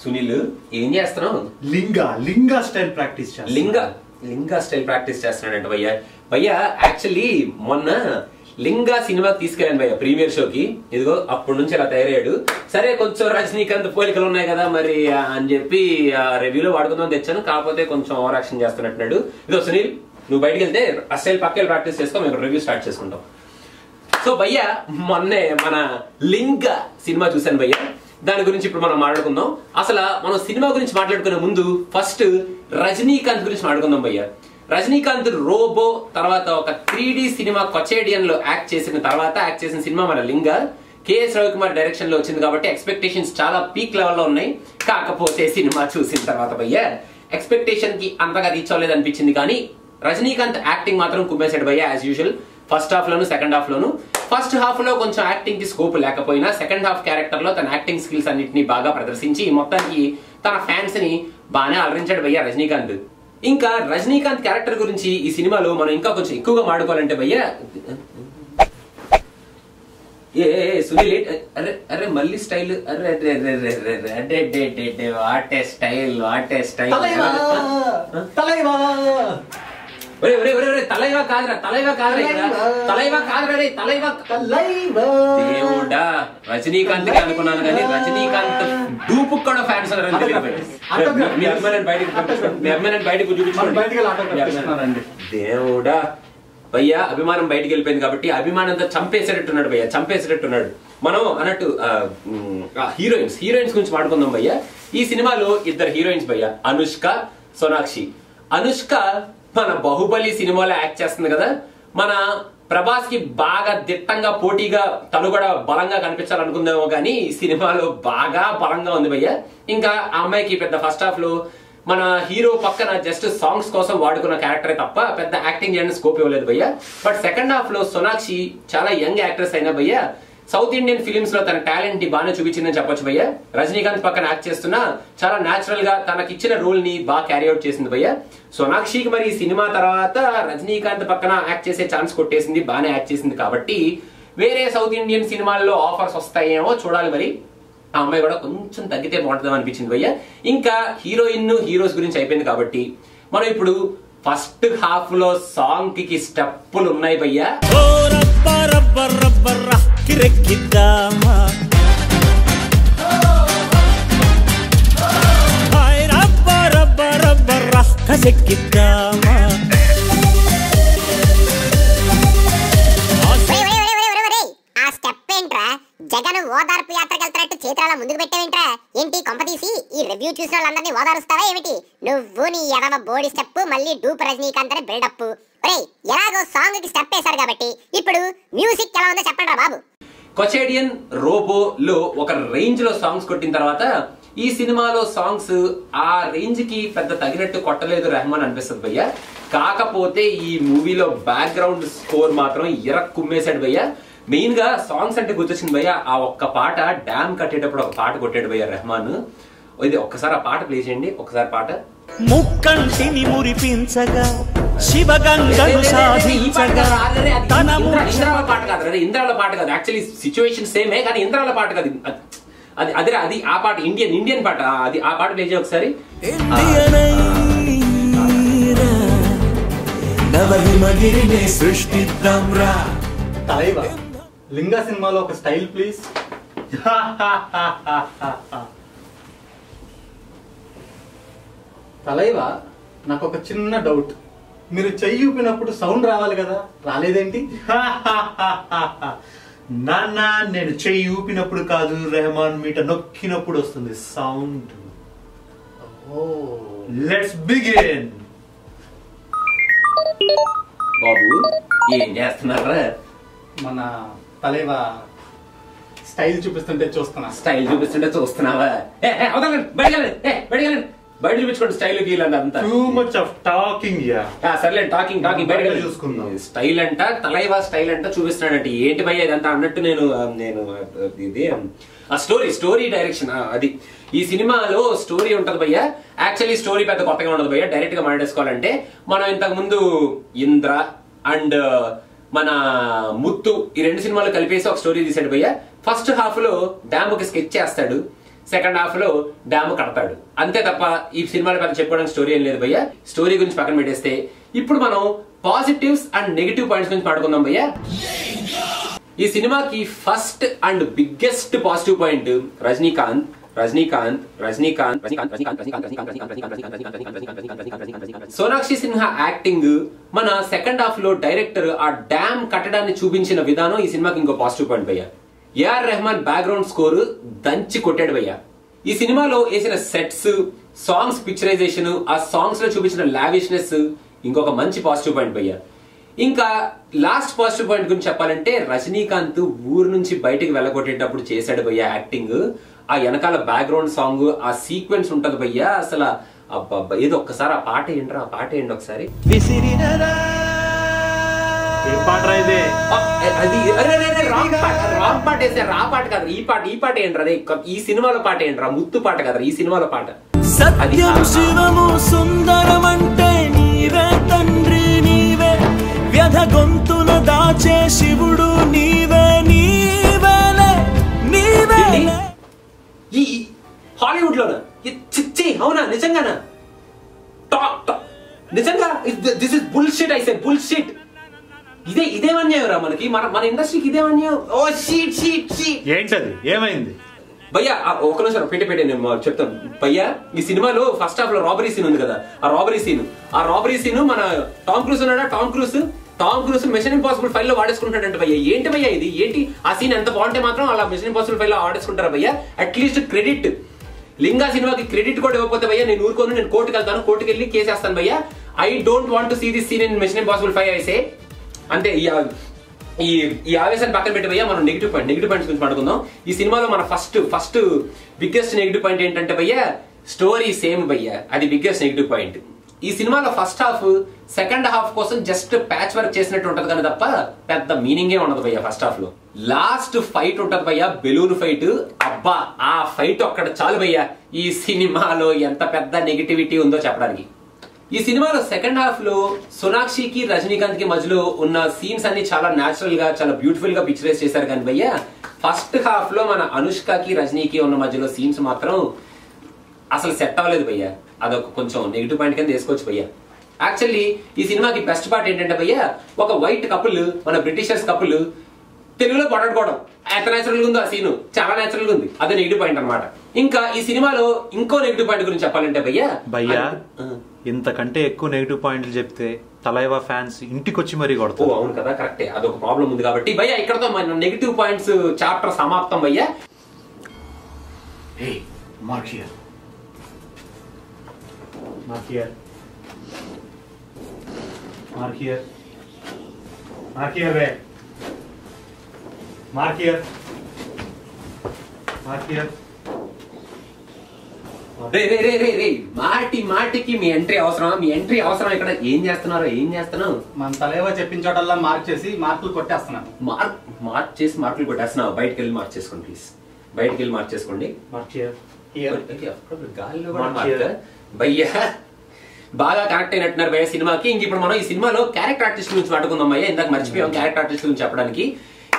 సునీల్ ఏం చేస్తున్నావు? లింగా style practice చేస్తా. లింగా స్టైల్ ప్రాక్టీస్ చేస్తున్నాడంట భయ్యా యాక్చువల్లీ మొన్న లింగా సినిమాకి తీసుకెళ్ళాను భయ్య ప్రీమియర్ షోకి. ఇదిగో అప్పటి నుంచి అలా తయారయ్యాడు. సరే కొంచెం రజనీకాంత్ పోలికలు ఉన్నాయి కదా మరి అని చెప్పి రివ్యూలో వాడుకుందాం తెచ్చాను. కాకపోతే కొంచెం ఓవర్ యాక్షన్ చేస్తున్నట్టున్నాడు. ఇదో సునీల్ నువ్వు బయటకు వెళ్తే అస్సలు పక్కన ప్రాక్టీస్ చేసుకో, మేము రివ్యూ స్టార్ట్ చేసుకుంటాం. సో భయ్య మొన్నే మన లింగా సినిమా చూశాను భయ్య. దాని గురించి ఇప్పుడు మనం మాట్లాడుకుందాం. అసలు మనం సినిమా గురించి మాట్లాడుకునే ముందు ఫస్ట్ రజనీకాంత్ గురించి మాట్లాడుకుందాం భయ్య. రజనీకాంత్ రోబో తర్వాత ఒక 3D సినిమా కొచేడియన్ లో యాక్ట్ చేసిన సినిమా మన లింగా. కేఎస్ రవికుమార్ డైరెక్షన్ లో వచ్చింది కాబట్టి ఎక్స్పెక్టేషన్స్ చాలా పీక్ లెవెల్లో ఉన్నాయి. కాకపోతే సినిమా చూసిన తర్వాత భయ్య ఎక్స్పెక్టేషన్ కి అంతగా రీచ్ అవ్వలేదు అనిపించింది. కానీ రజనీకాంత్ యాక్టింగ్ మాత్రం కుమ్మేశాడు భయ్య యాజ్ యూజువల్. ఫస్ట్ హాఫ్ లోను సెకండ్ హాఫ్ లోను. ఫస్ట్ హాఫ్ లో కొంచెం యాక్టింగ్ కి స్కోప్ లేకపోయినా సెకండ్ హాఫ్ క్యారెక్టర్ లో తన యాక్టింగ్ స్కిల్స్ అన్నింటినీ బాగా ప్రదర్శించి మొత్తానికి తన ఫ్యాన్స్ ని బాగానే అలరించాడు భయ్య రజనీకాంత్. ఇంకా రజనీకాంత్ క్యారెక్టర్ గురించి ఈ సినిమాలో మనం ఇంకా కొంచెం ఎక్కువగా మాట్లాడుకోవాలంటే భయ్య సునీల్ అరే అరే మళ్ళీ స్టైల్ వాట్ ఏ స్టైల్ తలైవా కాదురా దేవుడా రజనీకాంత్ కి అనుకున్నాను కానీ రజనీకాంత్ డూపు కూడా ఫ్యాన్స్ బయటకు చూపించుకోండి. దేవుడా భయ్యా అభిమానం బయటకు వెళ్ళిపోయింది కాబట్టి అభిమానంతో చంపేసేటట్టున్నాడు. మనం అన్నట్టు హీరోయిన్స్ గురించి మాట్లాడుకుందాం భయ్య. ఈ సినిమాలో ఇద్దరు హీరోయిన్స్ భయ్య, అనుష్క సోనాక్షి. అనుష్క మన బాహుబలి సినిమాలో యాక్ట్ చేస్తుంది కదా, మన ప్రభాస్ కి బాగా దిట్టంగా పోటీగా తను కూడా బలంగా కనిపించాలనుకుందేమో కానీ ఈ సినిమాలో బాగా బలంగా ఉంది భయ్య. ఇంకా ఆ అమ్మాయికి పెద్ద ఫస్ట్ హాఫ్ లో మన హీరో పక్కన జస్ట్ సాంగ్స్ కోసం వాడుకున్న క్యారెక్టరే తప్ప పెద్ద యాక్టింగ్ చేయడానికి స్కోప్ ఇవ్వలేదు భయ్య. బట్ సెకండ్ హాఫ్ లో సోనాక్షి చాలా యంగ్ యాక్ట్రెస్ అయినా భయ్య సౌత్ ఇండియన్ ఫిలిమ్స్ లో తన టాలెంట్ ని బాగా చూపించిందని చెప్పొచ్చు భయ్య. రజనీకాంత్ పక్కన యాక్ట్ చేస్తున్నా చాలా నేచురల్ గా తనకిచ్చిన రోల్ ని బాగా క్యారీ అవుట్ చేసింది భయ్య. సోనాక్షికి మరి ఈ సినిమా తర్వాత రజనీకాంత్ పక్కన యాక్ట్ చేసే ఛాన్స్ కొట్టేసింది, బాగానే యాక్ట్ చేసింది. కాబట్టి వేరే సౌత్ ఇండియన్ సినిమాల్లో ఆఫర్స్ వస్తాయేమో చూడాలి. మరి ఆ అమ్మాయి కూడా కొంచెం తగ్గితే బాగుంటుందని అనిపించింది భయ్య. ఇంకా హీరోస్ గురించి అయిపోయింది కాబట్టి మనం ఇప్పుడు ఫస్ట్ హాఫ్ లో సాంగ్ కి స్టెప్పులు ఉన్నాయి భయ్య. జగన్ ఓదార్పు యాత్రకు వెళ్తున్నట్టు చేతుల ముందుకు పెట్టావేంట్రా? ఏంటి కొంపతీసి ఈ రివ్యూ చూసిన వాళ్ళందరినీ ఓదారుస్తావా ఏమిటి? నువ్వు నీ ఎడవ బోడి స్టెప్ మళ్ళీ డూప్ రజనీకాంత్ అని బిల్డప్. ఎలాగో సాంగ్ కి స్టెప్ వేశారు కాబట్టి ఇప్పుడు మ్యూజిక్ ఎలా ఉందో చెప్పండి రా బాబు. కొచేడియన్ రోబో లో ఒక రేంజ్ లో సాంగ్స్ కొట్టిన తర్వాత ఈ సినిమాలో సాంగ్స్ ఆ రేంజ్ కి పెద్ద తగినట్టు కొట్టలేదు రెహమాన్ అనిపిస్తుంది భయ్య. కాకపోతే ఈ మూవీలో బ్యాక్గ్రౌండ్ స్కోర్ మాత్రం కుమ్మేశాడు భయ్య. మెయిన్ గా సాంగ్స్ అంటే గుర్తొచ్చింది భయ్య, ఆ ఒక్క పాట డ్యామ్ కట్టేటప్పుడు ఒక పాట కొట్టాడు భయ్య రెహమాన్. ఇది ఒక్కసారి ఆ పాట ప్లే చేయండి. ఒకసారి పాట ముక్కంటిని మురిపించగా శివగంగను సాధించగా ఇంద్రాల పాట కాదు, అదే ఇంద్రాల పాట కాదు. యాక్చువల్లీ సిచ్యువేషన్ సేమే కానీ ఇంద్రాల పాట కాదు. అది ఆ పాట ఇండియన్ పాట. అది ఆ పాట ప్లే చేయ ఒకసారి. తలైవా లింగా సినిమాలో ఒక స్టైల్ ప్లీజ్. తలైవా నాకు ఒక చిన్న డౌట్, మీరు చెయ్యి ఊపినప్పుడు సౌండ్ రావాలి కదా, రాలేదేంటి? నాన్న నేను చెయ్యి ఊపినప్పుడు కాదు, రెహమాన్ మీట నొక్కినప్పుడు వస్తుంది సౌండ్. Let's begin. బాబు ఏం చేస్తున్నారా? మన తలైవా స్టైల్ చూపిస్తుంటే చూస్తున్నావా? బయట చూపించుకోండి స్టైల్ అంతా. Too much of talking. సర్లే టాకింగ్ బయట చూసుకుందాం. స్టైల్ అంట తలైవా స్టైల్ అంట చూపిస్తున్నాడంట. ఏంటి భయ్య ఇదంతా అన్నట్టు నేను ఇది ఆ స్టోరీ డైరెక్షన్. అది ఈ సినిమాలో స్టోరీ ఉంటది భయ్య. యాక్చువల్లీ స్టోరీ పెద్ద కొత్తగా ఉండదు భయ్య. డైరెక్ట్ గా మాట్లాడేసుకోవాలంటే మనం ఇంతకు ముందు ఇంద్ర అండ్ మన ముత్తు ఈ రెండు సినిమాలు కలిపేసి ఒక స్టోరీ తీసాడు భయ్య. ఫస్ట్ హాఫ్ లో డ్యామ్ ఒక స్కెచ్ చేస్తాడు. సెకండ్ హాఫ్ లో డ్యామ్ కడతాడు. అంతే తప్ప ఈ సినిమాలో పెద్ద చెప్పుకోవడానికి స్టోరీ ఏం లేదు భయ్య. స్టోరీ గురించి పక్కన పెట్టేస్తే ఇప్పుడు మనం పాజిటివ్స్ అండ్ నెగిటివ్ పాయింట్స్ గురించి మాట్లాడుకుందాం భయ్య. ఈ సినిమాకి first and biggest positive point Rajinikanth. Sonakshi Sinha acting, మన సెకండ్ హాఫ్ లో డైరెక్టర్ ఆ డ్యామ్ కట్టడాన్ని చూపించిన విధానం ఈ సినిమాకి ఇంకో పాజిటివ్ పాయింట్ భయ్య. ఏఆర్ రెహమాన్ బ్యాక్గ్రౌండ్ స్కోర్ దంచి కొట్టాడు భయ్య. ఈ సినిమాలో వేసిన సెట్స్, సాంగ్స్ పిక్చరైజేషన్, ఆ సాంగ్స్ లో చూపించిన లావిష్నెస్ ఇంకొక మంచి పాజిటివ్ పాయింట్ భయ్య. ఇంకా లాస్ట్ పాజిటివ్ పాయింట్ గురించి చెప్పాలంటే రజనీకాంత్ ఊరు నుంచి బయటికి వెళ్ళగొట్టేటప్పుడు చేశాడు భయ్య యాక్టింగ్. ఆ వెనకాల బ్యాక్గ్రౌండ్ సాంగ్, ఆ సీక్వెన్స్ ఉంటది భయ్య, అసలు ఏదో ఒక్కసారి ఆ పాట ఏంట్రా, ఆ పాట ఏంటి ఒకసారి. రాంగ్ పాట వేసారు. ఆ పాట కాదు, ఈ పాట ఏంట్రా, ఈ సినిమాలో పాట ఏంట్రా, ముత్తు పాట కదా ఈ సినిమాలో పాట. సత్యం శివము సుందరమంటే నీవే తండ్రి, నీవే వ్యధ గొంతున దాచే శివుడు, నీవే నీవేలే నీవేలే. ఈ హాలీవుడ్ లోనా? చిచ్చి అవునా? నిజంగానా? నిజంగా this is bullshit. I said bullshit. ఇదే అన్యాయం రా మనకి, మన ఇండస్ట్రీకి ఇదే అన్యాయం. ఓ షీట్ షీట్ షీట్. ఏంటది, ఏమైంది భయ్యా? ఒక నిమిషం పెట్టి నేను చెప్తాను భయ్యా. ఈ సినిమాలో ఫస్ట్ హాఫ్ లో రాబరీ సీన్ ఉంది కదా, ఆ రాబరీ సీన్ మన టామ్ క్రూజ్ ఉన్నాడా, Tom Cruise Mission Impossible file లో వాడేసుకుంటాడంట భయ్య. ఏంటి భయ్య ఇది? ఏంటి ఆ సీన్ ఎంత బాగుంటే మాత్రం అలా మిషన్ ఇంపాసిబుల్ ఫైల్ లో వాడేసుకుంటారా భయ్య? అట్లీస్ట్ క్రెడిట్, లింగా సినిమాకి క్రెడిట్ కూడా ఇవ్వకపోతే భయ్య నేను ఊరుకోను, నేను కోర్టుకు వెళ్తాను, కోర్టుకు వెళ్ళి కేసేస్తాను భయ్య. I don't want to see this scene in Mission Impossible 5 ఐసే. అంతే. ఈ ఆవేశాన్ని పక్కన పెట్టి భయ్య మనం నెగిటివ్ పాయింట్స్ గురించి మాట్లాడుకుందాం. ఈ సినిమాలో మన ఫస్ట్ బిగ్గెస్ట్ నెగిటివ్ పాయింట్ ఏంటంటే భయ్య, స్టోరీ సేమ్ భయ్య, అది బిగ్గెస్ట్ నెగిటివ్ పాయింట్. ఈ సినిమాలో ఫస్ట్ హాఫ్ సెకండ్ హాఫ్ కోసం జస్ట్ ప్యాచ్ వర్క్ చేసినట్టు ఉంటది కానీ తప్ప పెద్ద మీనింగే ఉండదు భయ్య. ఫస్ట్ హాఫ్ లో లాస్ట్ ఫైట్ ఉంటది భయ్య, బెలూన్ ఫైట్. అబ్బా ఆ ఫైట్ ఒక్కడ చాలు భయ్య ఈ సినిమాలో ఎంత పెద్ద నెగిటివిటీ ఉందో చెప్పడానికి. ఈ సినిమాలో సెకండ్ హాఫ్ లో సోనాక్షికి రజనీకాంత్ కి మధ్యలో ఉన్న సీన్స్ అన్ని చాలా న్యాచురల్ గా, చాలా బ్యూటిఫుల్ గా పిక్చరైజ్ చేశారు కానీ భయ్య ఫస్ట్ హాఫ్ లో మన అనుష్కకి రజనీకి ఉన్న మధ్యలో సీన్స్ మాత్రం అసలు సెట్ అవ్వలేదు భయ్య. అదొక కొంచెం నెగిటివ్ పాయింట్ కింద తీసుకోవచ్చు భయ్య. యాక్చువల్లీ ఈ సినిమాకి బెస్ట్ పార్ట్ ఏంటంటే భయ్య, ఒక వైట్ కపుల్, మన బ్రిటిషర్స్ కపుల్ తెలుగులో పొటాడుకోవడం ఎంత నేచురల్ గా ఉందో ఆ సీన్, చాలా నేచురల్ గా ఉంది. అదే నెగిటివ్ పాయింట్ అనమాట. ఇంకా ఈ సినిమాలో ఇంకో నెగిటివ్ పాయింట్ గురించి చెప్పాలంటే భయ్య ఇంతకంటే ఎక్కువ నెగిటివ్ పాయింట్లు చెప్తే తలైవా ఫ్యాన్స్ ఇంటికి వచ్చి మరీ కొడతారు. ఓ అవును కదా, కరెక్టే, అదొక ప్రాబ్లం ఉంది కాబట్టి భయ్య ఇక్కడతో మన నెగిటివ్ పాయింట్స్ చాప్టర్ సమాప్తం భయ్య. Mark here. మాటికి మీ ఎంట్రీ అవసరం. ఇక్కడ ఏం చేస్తున్నావు? మన తలేవా చెప్పిన చోటల్లా మార్క్ చేసి మార్కులు కొట్టేస్తున్నాను. మార్కులు కొట్టేస్తున్నావు. బయటకు వెళ్ళి మార్క్ చేసుకోండి ప్లీజ్. బయటకు వెళ్ళి మార్క్ చేసుకోండి. భయ్యా బాగా కనెక్ట్ అయినట్టున్నారు భయ్య సినిమాకి. ఇంక ఇప్పుడు మనం ఈ సినిమాలో క్యారెక్టర్ ఆర్టిస్ట్ గురించి మాట్లాడుకుందాం భయ్య. ఇందాక మర్చిపోయాం క్యారెక్టర్ ఆర్టిస్ట్ గురించి చెప్పడానికి.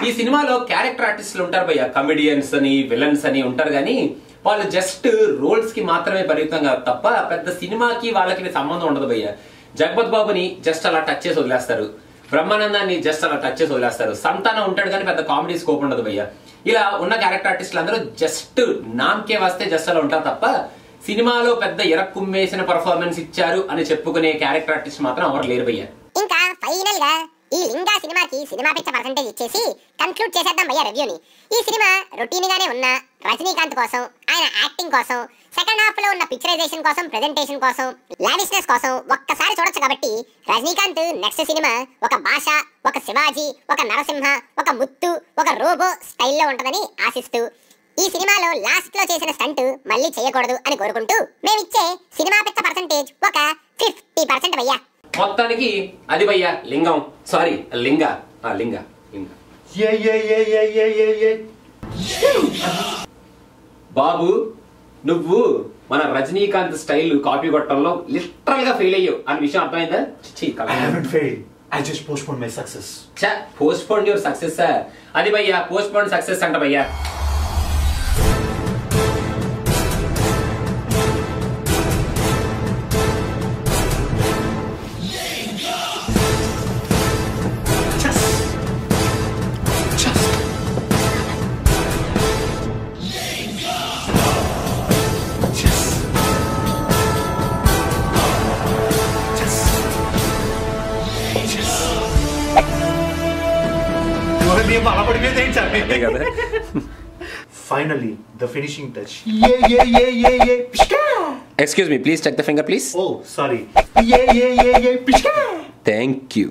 ఈ సినిమాలో క్యారెక్టర్ ఆర్టిస్టులు ఉంటారు భయ్య, కమెడియన్స్ అని, విలన్స్ అని ఉంటారు కానీ వాళ్ళు జస్ట్ రోల్స్ కి మాత్రమే పరిమితంగా తప్ప పెద్ద సినిమాకి వాళ్ళకి సంబంధం ఉండదు భయ్య. జగపత్ బాబుని జస్ట్ అలా టచ్ చేసి వదిలేస్తారు, బ్రహ్మానందాన్ని జస్ట్ అలా టచ్ చేసి వదిలేస్తారు, సంతానం ఉంటాడు కానీ పెద్ద కామెడీ స్కోప్ ఉండదు భయ్య. ఇలా ఉన్న క్యారెక్టర్ ఆర్టిస్టులు అందరూ జస్ట్ నామకే వస్తే జస్ట్ అలా ఉంటారు తప్ప సినిమాలో పెద్ద ఎరక్కుమ్మేసిన పర్ఫార్మెన్స్ ఇచ్చారు అని చెప్పుకునే క్యారెక్టర్ ఆర్టిస్ట్ మాత్రం ఎవరు లేరు భయ్య. ఇంకా ఫైనల్ గా ఈ లింగా సినిమాకి సినిమా పిచ్చ పర్సెంటేజ్ ఇచ్చేసి కన్క్లూడ్ చేసేద్దాం భయ్య రివ్యూని. ఈ సినిమా రొటీన్ గానే ఉన్న రజనీకాంత్ కోసం, ఆయన యాక్టింగ్ కోసం, సెకండ్ హాఫ్ లో ఉన్న పిక్చరైజేషన్ కోసం, ప్రెజెంటేషన్ కోసం, లావిష్నెస్ కోసం ఒక్కసారి చూడొచ్చు కాబట్టి రజనీకాంత్ నెక్స్ట్ సినిమా ఒక భాష, ఒక శివాజీ, ఒక నరసింహ, ఒక ముత్తు, ఒక రోబో స్టైల్లో ఉంటుందని ఆశిస్తూ ఈ సినిమాలో లాస్ట్ లో చేసిన స్టంట్ మళ్ళీ చేయకూడదు అని కోరుకుంటూ మేమిచ్చే సినిమా పిచ్చ పర్సెంటేజ్ ఒక 50% భయ్యా. మొత్తానికి అది భయ్యా లింగం, సారీ లింగా. బాబు నువ్వు మన రజనీకాంత్ స్టైల్ కాపీ కొట్టడంలో లిటరల్ గా ఫెయిల్ అయ్యావు అనే విషయం అర్థమైందా? Postpone your success. అది భయ్యా పోస్ట్పోన్ సక్సెస్ అంట భయ్యా. బలపడిపోయింది ఏంటి సార్ అదే కదా. Finally the finishing touch excuse me, please check the finger please. Oh sorry thank you.